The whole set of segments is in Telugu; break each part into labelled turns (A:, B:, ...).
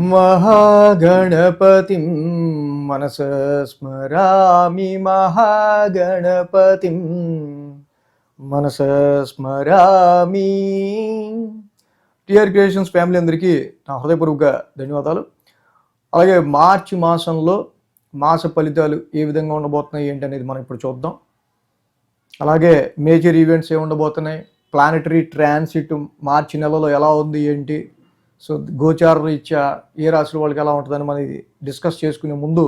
A: महागणपतिं मनसा स्मरामि महागणपतिं మనసా స్మరామి. టిఆర్ క్రియేషన్స్ ఫ్యామిలీ అందరికీ నా హృదయపూర్వక ధన్యవాదాలు. అలాగే మార్చి మాసంలో మాస ఫలితాలు ఏ విధంగా ఉండబోతున్నాయి ఏంటి అనేది మనం ఇప్పుడు చూద్దాం. అలాగే మేజర్ ఈవెంట్స్ ఏ ఉండబోతున్నాయి, ప్లానెటరీ ట్రాన్సిట్ మార్చి నెలలో ఎలా ఉంది ఏంటి, సో గోచార రీత్యా ఏ రాశుల వాళ్ళకి ఎలా ఉంటుందని మనం డిస్కస్ చేసుకునే ముందు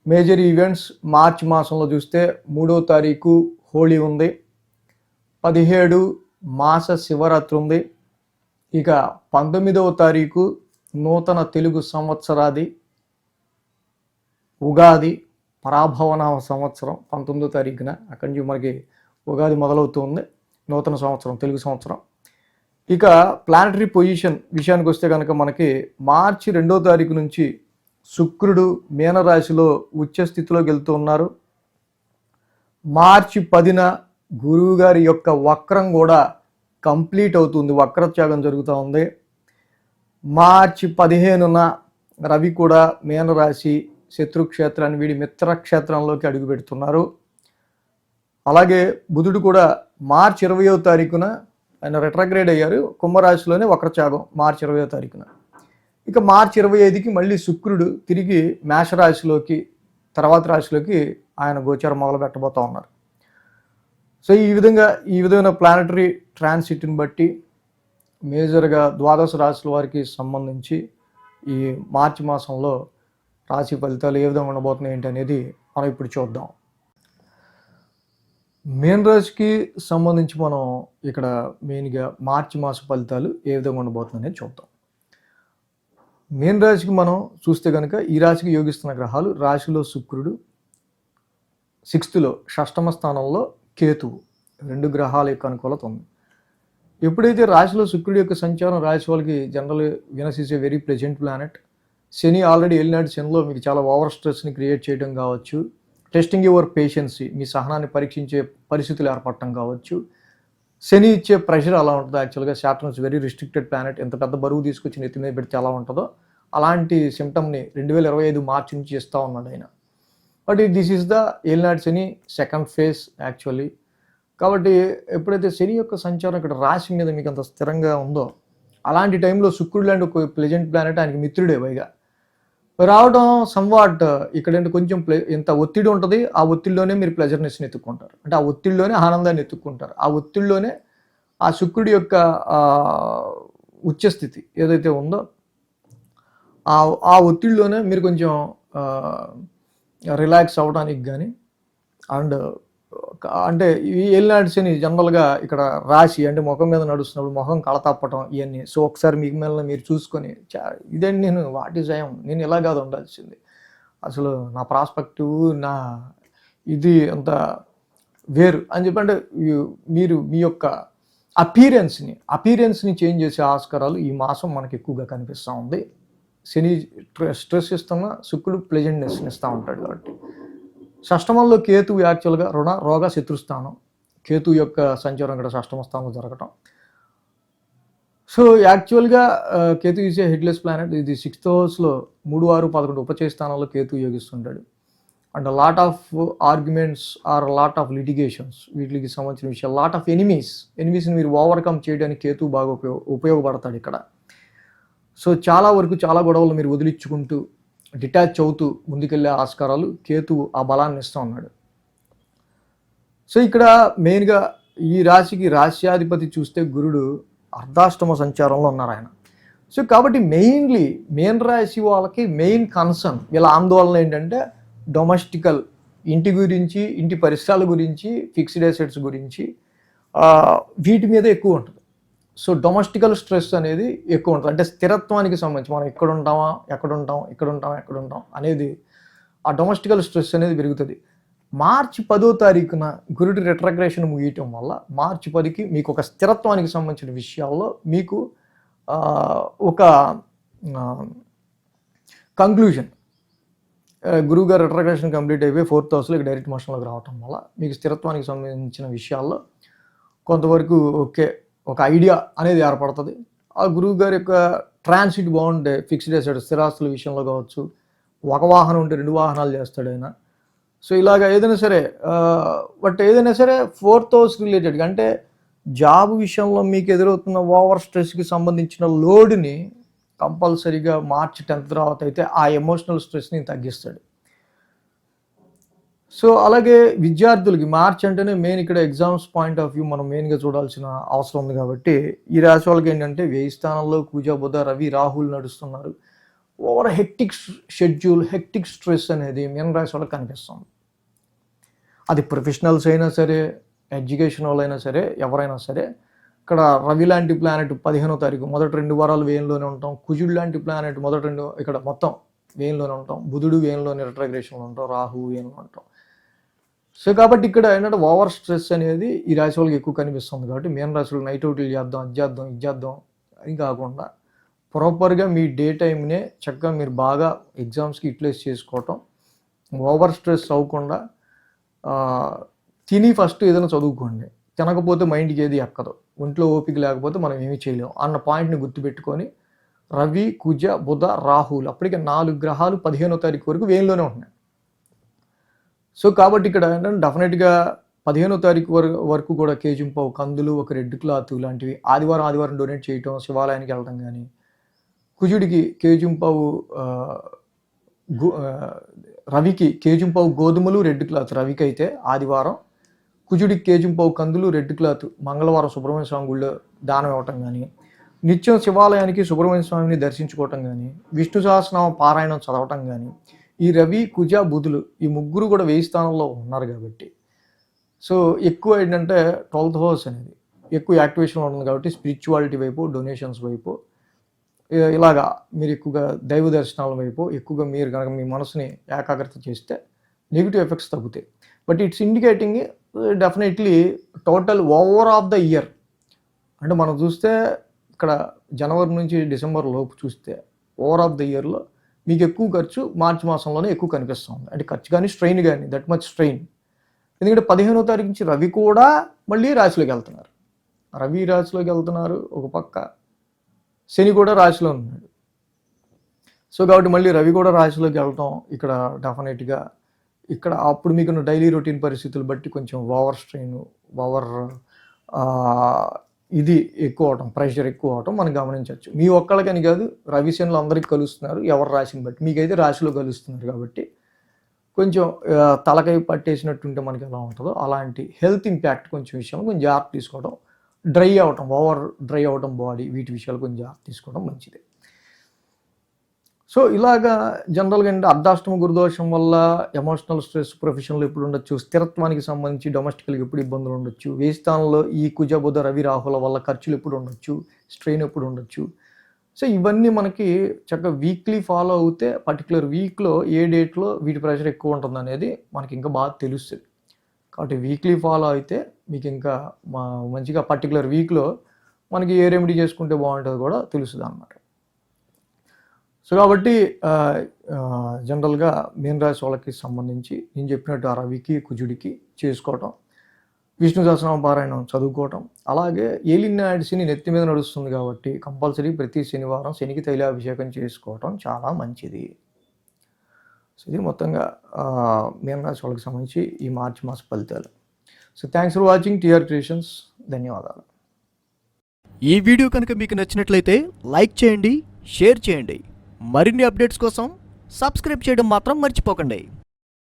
A: మేజర్ ఈవెంట్స్ మార్చి మాసంలో చూస్తే 3వ తారీఖు హోళీ ఉంది, 17 మాస శివరాత్రి ఉంది, ఇక 19వ తారీఖు నూతన తెలుగు సంవత్సరాది ఉగాది పరాభవన సంవత్సరం 19వ తారీఖున అక్కడి నుంచి మనకి ఉగాది మొదలవుతుంది, నూతన సంవత్సరం తెలుగు సంవత్సరం. ఇక ప్లానటరీ పొజిషన్ విషయానికి వస్తే కనుక మనకి మార్చి 2వ తారీఖు నుంచి శుక్రుడు మీనరాశిలో ఉచ్చ స్థితిలోకి వెళ్తూ ఉన్నారు. మార్చి 10న గురువు గారి యొక్క వక్రం కూడా కంప్లీట్ అవుతుంది, వక్రత్యాగం జరుగుతూ ఉంది. మార్చి 15న రవి కూడా మీనరాశి శత్రుక్షేత్రాన్ని వీడి మిత్రక్షేత్రంలోకి అడుగు పెడుతున్నారు. అలాగే బుధుడు కూడా మార్చి 20వ తారీఖున ఆయన రెట్రాగ్రేడ్ అయ్యారు, కుంభరాశిలోనే వక్రత్యాగం మార్చి 20వ తారీఖున. ఇక మార్చి 25కి మళ్ళీ శుక్రుడు తిరిగి మేషరాశిలోకి తర్వాత రాశిలోకి ఆయన గోచారం మొదలు పెట్టబోతూ ఉన్నారు. సో ఈ విధమైన ప్లానటరీ ట్రాన్సిట్ని బట్టి మేజర్గా ద్వాదశ రాశుల వారికి సంబంధించి ఈ మార్చి మాసంలో రాశి ఫలితాలు ఏ విధంగా ఉండబోతున్నాయి ఏంటి అనేది మనం ఇప్పుడు చూద్దాం. మీన రాశికి సంబంధించి మనం ఇక్కడ మెయిన్గా మార్చి మాస ఫలితాలు ఏ విధంగా ఉండబోతుంది అనేది చూద్దాం. మీన రాశికి మనం చూస్తే కనుక ఈ రాశికి యోగిస్తున్న గ్రహాలు రాశిలో శుక్రుడు, 6th షష్టమ స్థానంలో కేతువు, 2 గ్రహాల యొక్క అనుకూలత ఉంది. ఎప్పుడైతే రాశిలో శుక్రుడి యొక్క సంచారం రాశి వాళ్ళకి general Venus is a very pleasant planet. శని ఆల్రెడీ వెళ్ళినాడు, శనిలో మీకు చాలా ఓవర్ స్ట్రెస్ని క్రియేట్ చేయడం కావచ్చు, టెస్టింగ్ యువర్ పేషెన్సీ మీ సహనాన్ని పరీక్షించే పరిస్థితులు ఏర్పడటం కావచ్చు. శని ఇచ్చే ప్రెషర్ అలా ఉంటుంది. యాక్చువల్గా Saturn is very restricted planet, ఎంత పెద్ద బరువు తీసుకొచ్చి నెత్తి మీద పెడితే ఎలా ఉంటుందో అలాంటి సిమ్టమ్ని 2025 మార్చి నుంచి ఇస్తూ ఉన్నాడు ఆయన. బట్ దిస్ ఈస్ ద ఏలినాడు శని సెకండ్ ఫేజ్ యాక్చువల్లీ. కాబట్టి ఎప్పుడైతే శని యొక్క సంచారం ఇక్కడ రాశి మీద మీకు అంత స్థిరంగా ఉందో అలాంటి టైంలో శుక్రుడు లాంటి ఒక ప్లెజెంట్ ప్లానెట్ ఆయనకి మిత్రుడే పైగా రావడం సంవాట్ ఇక్కడ కొంచెం ఎంత ఒత్తిడి ఉంటుంది, ఆ ఒత్తిడిలోనే మీరు ప్లెజర్నెస్ని ఎత్తుక్కుంటారు, అంటే ఆ ఒత్తిడిలోనే ఆనందాన్ని ఎత్తుక్కుంటారు, ఆ ఒత్తిడిలోనే ఆ శుక్రుడి యొక్క ఉచ్చస్థితి ఏదైతే ఉందో ఆ ఒత్తిడిలోనే మీరు కొంచెం రిలాక్స్ అవ్వడానికి కానీ అంటే ఈ ఏలినాటి శని జనరల్గా ఇక్కడ రాశి అంటే ముఖం మీద నడుస్తున్నప్పుడు ముఖం కళతప్పటం ఇవన్నీ. సో ఒకసారి మీకు మీద మీరు చూసుకొని ఇదేంటి నేను వాట్ ఈజ్ ఐఎమ్, నేను ఇలా కాదు ఉండాల్సింది, అసలు నా ప్రాస్పెక్టివ్ నా ఇది అంత వేరు అని చెప్పంటే మీరు మీ యొక్క అపీరెన్స్ని చేంజ్ చేసే ఆస్కారాలు ఈ మాసం మనకి ఎక్కువగా కనిపిస్తూ ఉంది. శని స్ట్రెస్ ఇస్తున్న శుక్రుడు ప్లెజెంట్నెస్ని ఇస్తూ ఉంటాడు. కాబట్టి షష్టమంలో కేతువు యాక్చువల్గా రుణ రోగ శత్రుస్థానం, కేతు యొక్క సంచారం ఇక్కడ షష్టమ స్థానంలో జరగటం. సో యాక్చువల్గా Ketu is a headless planet. ఇది 6th హౌస్లో 3, 6, 11 ఉపచయ స్థానంలో కేతు యోగిస్తుంటాడు. And lot of arguments are lot of litigations వీటికి సంబంధించిన విషయాలు, లాట్ ఆఫ్ ఎనిమీస్ని మీరు ఓవర్కమ్ చేయడానికి కేతు బాగా ఉపయోగపడతాడు ఇక్కడ. సో చాలా వరకు చాలా గొడవలు మీరు వదిలించుకుంటూ డిటాచ్ అవుతూ ముందుకెళ్ళే ఆస్కారాలు కేతు ఆ బలాన్ని ఇస్తూ ఉన్నాడు. సో ఇక్కడ మెయిన్గా ఈ రాశికి రాశ్యాధిపతి చూస్తే గురుడు అర్ధాష్టమ సంచారంలో ఉన్నారు ఆయన. సో కాబట్టి మెయిన్లీ మీన రాశి వాళ్ళకి మెయిన్ కన్సర్న్ వీళ్ళ ఆందోళన ఏంటంటే డొమెస్టికల్, ఇంటి గురించి, ఇంటి పరిసరాల గురించి, ఫిక్స్డ్ అసెట్స్ గురించి వీటి మీద ఎక్కువ ఉంటుంది. సో డొమెస్టికల్ స్ట్రెస్ అనేది ఎక్కువ ఉంటుంది, అంటే స్థిరత్వానికి సంబంధించి మనం ఎక్కడ ఉంటాం అనేది ఆ డొమెస్టికల్ స్ట్రెస్ అనేది పెరుగుతుంది. మార్చి 10వ తారీఖున గురుడి రెట్రగ్రేషన్ ముగియటం వల్ల మార్చి 10కి మీకు ఒక స్థిరత్వానికి సంబంధించిన విషయాల్లో మీకు ఒక కంక్లూజన్, గురువు గారు రెట్రగ్రేషన్ కంప్లీట్ అయిపోయి 4th హౌస్లో డైరెక్ట్ మోషన్లోకి రావటం వల్ల మీకు స్థిరత్వానికి సంబంధించిన విషయాల్లో కొంతవరకు ఓకే ఒక ఐడియా అనేది ఏర్పడుతుంది. ఆ గురువు గారి యొక్క ట్రాన్సిట్ బాగుంటే ఫిక్స్డ్ అసెట్ స్థిరాస్తుల విషయంలో కావచ్చు, ఒక వాహనం ఉంటే 2 వాహనాలు చేస్తాడు ఆయన. సో ఇలాగ ఏదైనా సరే బట్ ఏదైనా సరే 4th హౌస్ రిలేటెడ్గా అంటే జాబ్ విషయంలో మీకు ఎదురవుతున్న ఓవర్ స్ట్రెస్కి సంబంధించిన లోడ్ని కంపల్సరీగా మార్చి 10th తర్వాత అయితే ఆ ఎమోషనల్ స్ట్రెస్ని తగ్గిస్తాడు. సో అలాగే విద్యార్థులకి మార్చ్ అంటేనే మెయిన్ ఇక్కడ ఎగ్జామ్స్ పాయింట్ ఆఫ్ వ్యూ మనం మెయిన్గా చూడాల్సిన అవసరం ఉంది కాబట్టి ఈ రాశి వాళ్ళకి ఏంటంటే 1000 స్థానంలో కుజ బుధ రవి రాహుల్ నడుస్తున్నారు. Over hectic schedule hectic stress అనేది మీన రాశి వాళ్ళకి కనిపిస్తుంది. అది ప్రొఫెషనల్స్ అయినా సరే, ఎడ్యుకేషన్ వాళ్ళైనా సరే, ఎవరైనా సరే. ఇక్కడ రవి లాంటి ప్లానెట్ 15వ తారీఖు మొదటి 2 వారాలు వేయంలోనే ఉంటాం. కుజుడు లాంటి ప్లానెట్ మొదటి 2 ఇక్కడ మొత్తం వేయంలోనే ఉంటాం. బుధుడు వేయంలోనే రిట్రగ్రేషన్లో ఉంటాం. రాహు వేయంలో ఉంటాం. సో కాబట్టి ఇక్కడ ఏంటంటే ఓవర్ స్ట్రెస్ అనేది ఈ రాశి వాళ్ళకి ఎక్కువ కనిపిస్తుంది కాబట్టి మీన రాశిలో నైట్ అవుట్లు చేద్దాం, అది చేద్దాం, ఇది చేద్దాం అని కాకుండా ప్రాపర్గా మీ డే టైంనే చక్కగా మీరు బాగా ఎగ్జామ్స్కి యూటిలైజ్ చేసుకోవటం, ఓవర్ స్ట్రెస్ అవ్వకుండా తిని ఫస్ట్ ఏదైనా చదువుకోండి. తినకపోతే మైండ్కి ఏది ఎక్కదు, ఒంట్లో ఓపిక లేకపోతే మనం ఏమీ చేయలేము అన్న పాయింట్ని గుర్తుపెట్టుకొని రవి కుజ బుధ రాహుల్ అప్పటికే 4 గ్రహాలు 15వ తారీఖు వరకు వేయంలోనే ఉంటున్నాయి. సో కాబట్టి ఇక్కడ ఏంటంటే డెఫినెట్గా 15వ తారీఖు వరకు కూడా కేజింపావు కందులు, ఒక రెడ్ క్లాత్ లాంటివి ఆదివారం డొనేట్ చేయటం, శివాలయానికి వెళ్ళటం కానీ, కుజుడికి కేజింపావు రవికి కేజింపావు గోధుమలు రెడ్ క్లాత్ రవికి అయితే ఆదివారం, కుజుడికి కేజింపావు కందులు రెడ్ క్లాత్ మంగళవారం సుబ్రహ్మణ్య స్వామి గుళ్ళో దానం ఇవ్వటం కానీ, నిత్యం శివాలయానికి సుబ్రహ్మణ్య స్వామిని దర్శించుకోవటం కానీ, విష్ణు సహస్రనామ పారాయణం చదవటం కానీ, ఈ రవి కుజ బుధులు ఈ ముగ్గురు కూడా 1000 స్థానంలో ఉన్నారు కాబట్టి సో ఎక్కువ ఏంటంటే 12th హౌస్ అనేది ఎక్కువ యాక్టివేషన్లో ఉంటుంది కాబట్టి స్పిరిచువాలిటీ వైపు, డొనేషన్స్ వైపు, ఇలాగా మీరు ఎక్కువగా దైవ దర్శనాల వైపు ఎక్కువగా మీరు కనుక మీ మనసుని ఏకాగ్రత చేస్తే నెగిటివ్ ఎఫెక్ట్స్ తగ్గుతాయి. But it's indicating definitely total over of the year అంటే మనం చూస్తే ఇక్కడ జనవరి నుంచి డిసెంబర్ లోపు చూస్తే ఓవర్ ఆఫ్ ద ఇయర్లో మీకు ఎక్కువ ఖర్చు మార్చి మాసంలోనే ఎక్కువ కనిపిస్తుంది. అంటే ఖర్చు కానీ స్ట్రెయిన్ కానీ దట్ మచ్ స్ట్రెయిన్. ఎందుకంటే 15వ తారీఖు నుంచి రవి కూడా మళ్ళీ రాశిలోకి వెళ్తున్నారు. రవి రాశిలోకి వెళ్తున్నారు, ఒక పక్క శని కూడా రాశిలో ఉన్నాడు. సో కాబట్టి మళ్ళీ రవి కూడా రాశిలోకి వెళ్ళటం ఇక్కడ డెఫినెట్గా ఇక్కడ అప్పుడు మీకు డైలీ రొటీన్ పరిస్థితులు బట్టి కొంచెం ఓవర్ స్ట్రెయిన్, ఓవర్ ఇది ఎక్కువ అవటం, ప్రెషర్ ఎక్కువ అవటం మనం గమనించవచ్చు. మీ ఒక్కళ్ళకని కాదు, రవి శనులు అందరికీ కలుస్తున్నారు, ఎవరి రాశిని బట్టి. మీకైతే రాశిలో కలుస్తున్నారు కాబట్టి కొంచెం తలకై పట్టేసినట్టుంటే మనకి ఎలా ఉంటుందో అలాంటి హెల్త్ ఇంపాక్ట్ కొంచెం విషయంలో కొంచెం జాగ్రత్త తీసుకోవడం, డ్రై అవటం, ఓవర్ డ్రై అవటం బాడీ, వీటి విషయాలు కొంచెం జాగ్రత్త తీసుకోవడం మంచిది. సో ఇలాగా జనరల్గా ఏంటంటే అర్ధాష్టమ గురుదోషం వల్ల ఎమోషనల్ స్ట్రెస్ ప్రొఫెషన్లో ఎప్పుడు ఉండొచ్చు, స్థిరత్వానికి సంబంధించి డొమెస్టికల్గా ఎప్పుడు ఇబ్బందులు ఉండొచ్చు, 1000 స్థానంలో ఈ కుజ బుధ రవి రాహుల వల్ల ఖర్చులు ఎప్పుడు ఉండొచ్చు, స్ట్రెయిన్ ఎప్పుడు ఉండొచ్చు. సో ఇవన్నీ మనకి చక్కగా వీక్లీ ఫాలో అవుతే పర్టికులర్ వీక్లో ఏ డేట్లో వీటి ప్రెషర్ ఎక్కువ ఉంటుంది అనేది మనకి ఇంకా బాగా తెలుస్తుంది. కాబట్టి వీక్లీ ఫాలో అయితే మీకు ఇంకా మంచిగా పర్టికులర్ వీక్లో మనకి ఏ రెమెడీ చేసుకుంటే బాగుంటుందో కూడా తెలుస్తుంది అన్నమాట. సో కాబట్టి జనరల్గా మీన రాశి వాళ్ళకి సంబంధించి నేను చెప్పినట్టు ఆ రవికి కుజుడికి చేసుకోవటం, విష్ణు సహస్రనామ పారాయణం చదువుకోవటం, అలాగే ఏలినాయుడు శని నెత్తి మీద నడుస్తుంది కాబట్టి కంపల్సరీ ప్రతి శనివారం శనికి తైలాభిషేకం చేసుకోవటం చాలా మంచిది. సో ఇది మొత్తంగా మీన రాశి వాళ్ళకి సంబంధించి ఈ మార్చి మాస ఫలితాలు. So thanks for watching TR creations. ధన్యవాదాలు.
B: ఈ వీడియో కనుక మీకు నచ్చినట్లయితే లైక్ చేయండి, షేర్ చేయండి. మరిన్ని అప్డేట్స్ కోసం సబ్స్క్రైబ్ చేయడం మాత్రం మర్చిపోకండి.